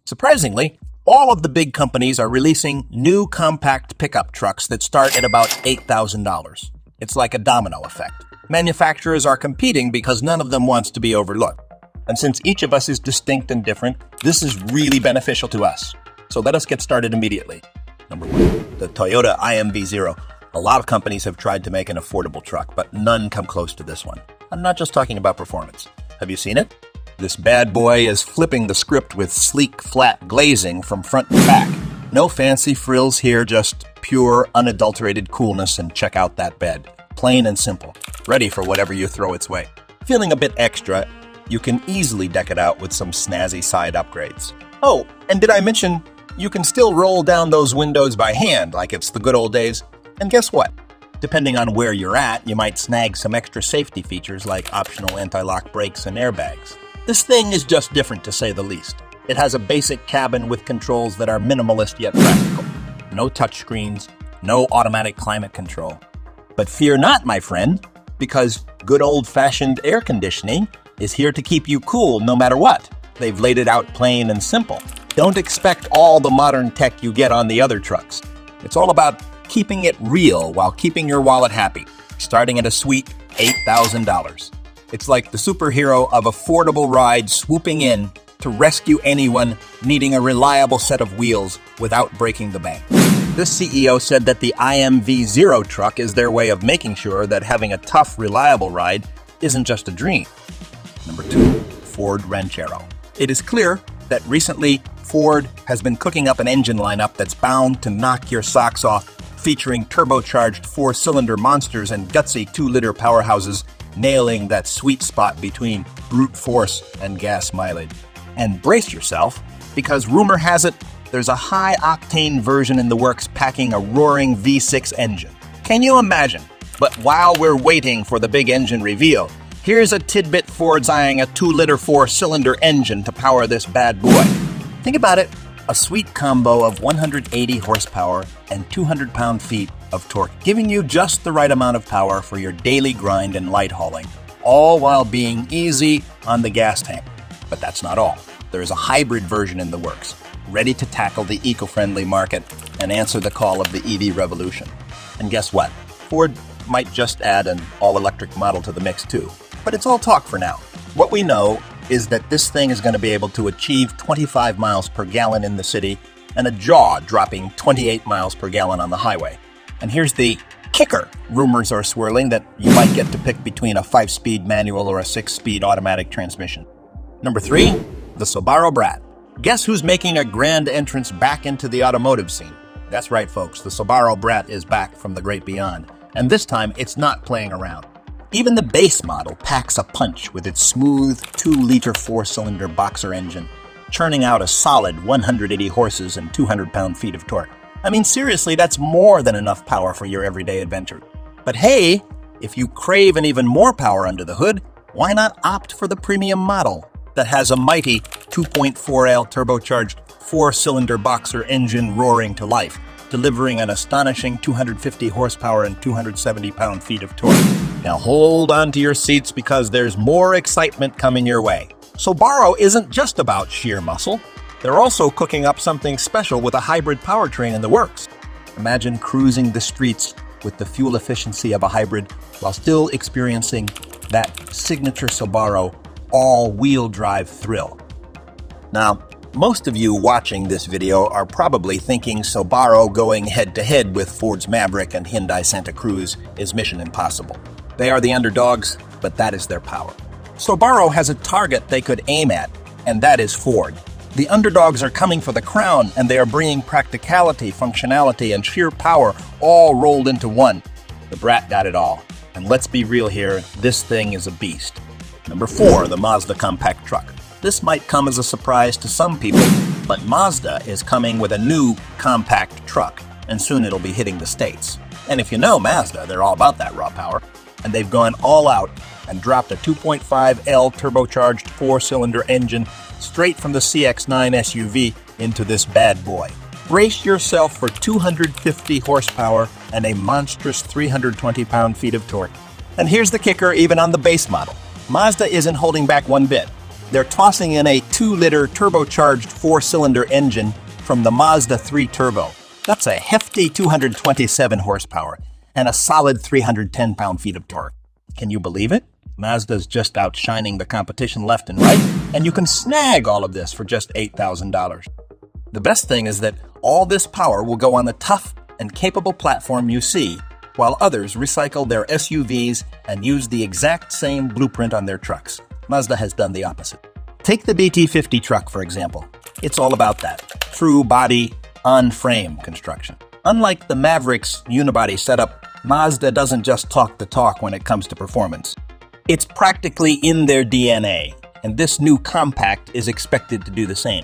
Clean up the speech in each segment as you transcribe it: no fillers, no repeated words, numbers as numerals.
Surprisingly, all of the big companies are releasing new compact pickup trucks that start at about $8,000. It's like a domino effect. Manufacturers are competing because none of them wants to be overlooked. And since each of us is distinct and different, this is really beneficial to us. So let us get started immediately. Number 1, the Toyota IMV0. A lot of companies have tried to make an affordable truck, but none come close to this one. I'm not just talking about performance. Have you seen it? This bad boy is flipping the script with sleek, flat glazing from front to back. No fancy frills here, just pure, unadulterated coolness, and check out that bed. Plain and simple, ready for whatever you throw its way. Feeling a bit extra, you can easily deck it out with some snazzy side upgrades. Oh, and did I mention you can still roll down those windows by hand like it's the good old days? And guess what? Depending on where you're at, you might snag some extra safety features like optional anti-lock brakes and airbags. This thing is just different to say the least. It has a basic cabin with controls that are minimalist yet practical. No touchscreens, no automatic climate control. But fear not, my friend, because good old-fashioned air conditioning is here to keep you cool no matter what. They've laid it out plain and simple. Don't expect all the modern tech you get on the other trucks. It's all about keeping it real while keeping your wallet happy, starting at a sweet $8,000. It's like the superhero of affordable rides swooping in to rescue anyone needing a reliable set of wheels without breaking the bank. This CEO said that the IMV0 truck is their way of making sure that having a tough, reliable ride isn't just a dream. Number 2, Ford Ranchero. It is clear that recently Ford has been cooking up an engine lineup that's bound to knock your socks off, featuring turbocharged 4-cylinder monsters and gutsy 2-liter powerhouses, nailing that sweet spot between brute force and gas mileage. And brace yourself, because rumor has it there's a high-octane version in the works packing a roaring V6 engine. Can you imagine? But while we're waiting for the big engine reveal, here's a tidbit Ford's eyeing a 2-liter 4-cylinder engine to power this bad boy. Think about it, a sweet combo of 180 horsepower and 200 pound-feet of torque, giving you just the right amount of power for your daily grind and light hauling, all while being easy on the gas tank. But that's not all. There is a hybrid version in the works, ready to tackle the eco-friendly market and answer the call of the EV revolution. And guess what? Ford might just add an all-electric model to the mix too. But it's all talk for now. What we know is that this thing is going to be able to achieve 25 miles per gallon in the city and a jaw-dropping 28 miles per gallon on the highway. And here's the kicker. Rumors are swirling that you might get to pick between a 5-speed manual or a 6-speed automatic transmission. Number 3, the Subaru Brat. Guess who's making a grand entrance back into the automotive scene? That's right, folks. The Subaru Brat is back from the great beyond. And this time, it's not playing around. Even the base model packs a punch with its smooth 2-liter 4-cylinder boxer engine, churning out a solid 180 horses and 200 pound-feet of torque. I mean, seriously, that's more than enough power for your everyday adventure. But hey, if you crave an even more power under the hood, why not opt for the premium model that has a mighty 2.4L turbocharged 4-cylinder boxer engine roaring to life, delivering an astonishing 250 horsepower and 270 pound-feet of torque. Now hold on to your seats because there's more excitement coming your way. Subaru isn't just about sheer muscle. They're also cooking up something special with a hybrid powertrain in the works. Imagine cruising the streets with the fuel efficiency of a hybrid while still experiencing that signature Subaru all-wheel drive thrill. Now, most of you watching this video are probably thinking Subaru going head-to-head with Ford's Maverick and Hyundai Santa Cruz is mission impossible. They are the underdogs, but that is their power. Subaru has a target they could aim at, and that is Ford. The underdogs are coming for the crown, and they are bringing practicality, functionality, and sheer power all rolled into one. The Brat got it all. And let's be real here, this thing is a beast. Number 4, the Mazda compact truck. This might come as a surprise to some people, but Mazda is coming with a new compact truck, and soon it'll be hitting the States. And if you know Mazda, they're all about that raw power, and they've gone all out and dropped a 2.5L turbocharged 4-cylinder engine straight from the CX-9 SUV into this bad boy. Brace yourself for 250 horsepower and a monstrous 320 pound-feet of torque. And here's the kicker even on the base model. Mazda isn't holding back one bit. They're tossing in a 2-liter turbocharged 4-cylinder engine from the Mazda 3 Turbo. That's a hefty 227 horsepower and a solid 310 pound-feet of torque. Can you believe it? Mazda's just outshining the competition left and right, and you can snag all of this for just $8,000. The best thing is that all this power will go on the tough and capable platform you see, while others recycle their SUVs and use the exact same blueprint on their trucks. Mazda has done the opposite. Take the BT50 truck, for example. It's all about that true body, on-frame construction. Unlike the Maverick's unibody setup, Mazda doesn't just talk the talk when it comes to performance. It's practically in their DNA, and this new compact is expected to do the same.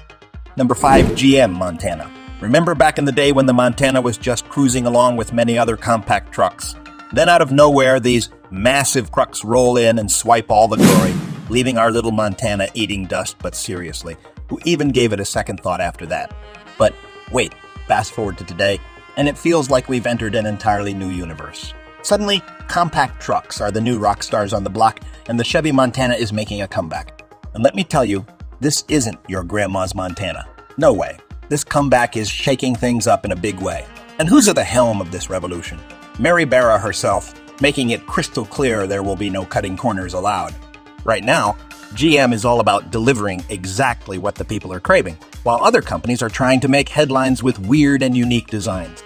Number 5, GM Montana. Remember back in the day when the Montana was just cruising along with many other compact trucks? Then out of nowhere, these massive trucks roll in and swipe all the glory, leaving our little Montana eating dust. But seriously, who even gave it a second thought after that? But wait, fast forward to today, and it feels like we've entered an entirely new universe. Suddenly, compact trucks are the new rock stars on the block, and the Chevy Montana is making a comeback. And let me tell you, this isn't your grandma's Montana. No way. This comeback is shaking things up in a big way. And who's at the helm of this revolution? Mary Barra herself, making it crystal clear there will be no cutting corners allowed. Right now, GM is all about delivering exactly what the people are craving, while other companies are trying to make headlines with weird and unique designs.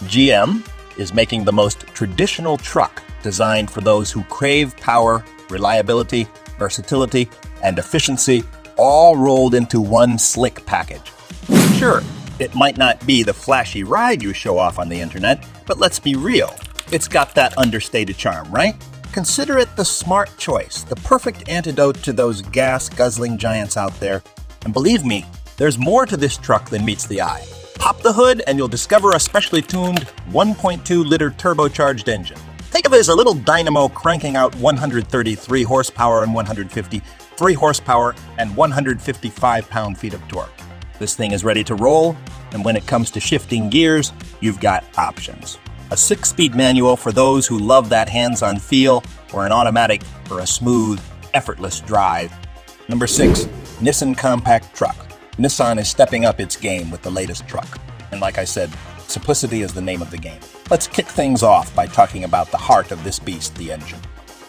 GM is making the most traditional truck designed for those who crave power, reliability, versatility, and efficiency, all rolled into one slick package. Sure, it might not be the flashy ride you show off on the internet, but let's be real. It's got that understated charm, right? Consider it the smart choice, the perfect antidote to those gas-guzzling giants out there. And believe me, there's more to this truck than meets the eye. Pop the hood and you'll discover a specially tuned 1.2-liter turbocharged engine. Think of it as a little dynamo cranking out 133 horsepower and 153 horsepower and 155 pound-feet of torque. This thing is ready to roll, and when it comes to shifting gears, you've got options. A 6-speed manual for those who love that hands-on feel, or an automatic for a smooth, effortless drive. Number 6, Nissan Compact Truck. Nissan is stepping up its game with the latest truck. And like I said, simplicity is the name of the game. Let's kick things off by talking about the heart of this beast, the engine.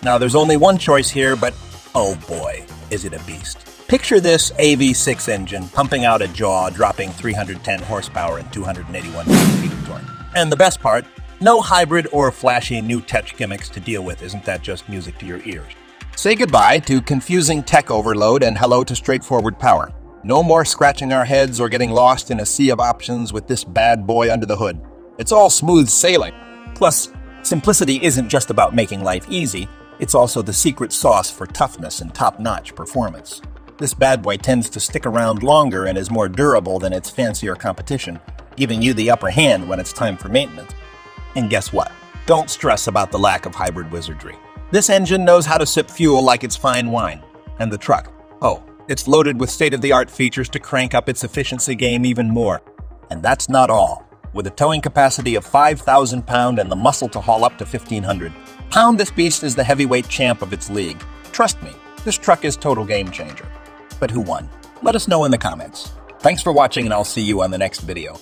Now, there's only one choice here, but oh boy, is it a beast. Picture this AV6 engine pumping out a jaw, dropping 310 horsepower and 281 pound-feet of torque. And the best part, no hybrid or flashy new tech gimmicks to deal with. Isn't that just music to your ears? Say goodbye to confusing tech overload and hello to straightforward power. No more scratching our heads or getting lost in a sea of options with this bad boy under the hood. It's all smooth sailing. Plus, simplicity isn't just about making life easy, it's also the secret sauce for toughness and top-notch performance. This bad boy tends to stick around longer and is more durable than its fancier competition, giving you the upper hand when it's time for maintenance. And guess what? Don't stress about the lack of hybrid wizardry. This engine knows how to sip fuel like it's fine wine. And the truck, oh, it's loaded with state-of-the-art features to crank up its efficiency game even more. And that's not all. With a towing capacity of 5,000 pounds and the muscle to haul up to 1,500 pounds, this beast is the heavyweight champ of its league. Trust me, this truck is total game changer. But who won? Let us know in the comments. Thanks for watching, and I'll see you on the next video.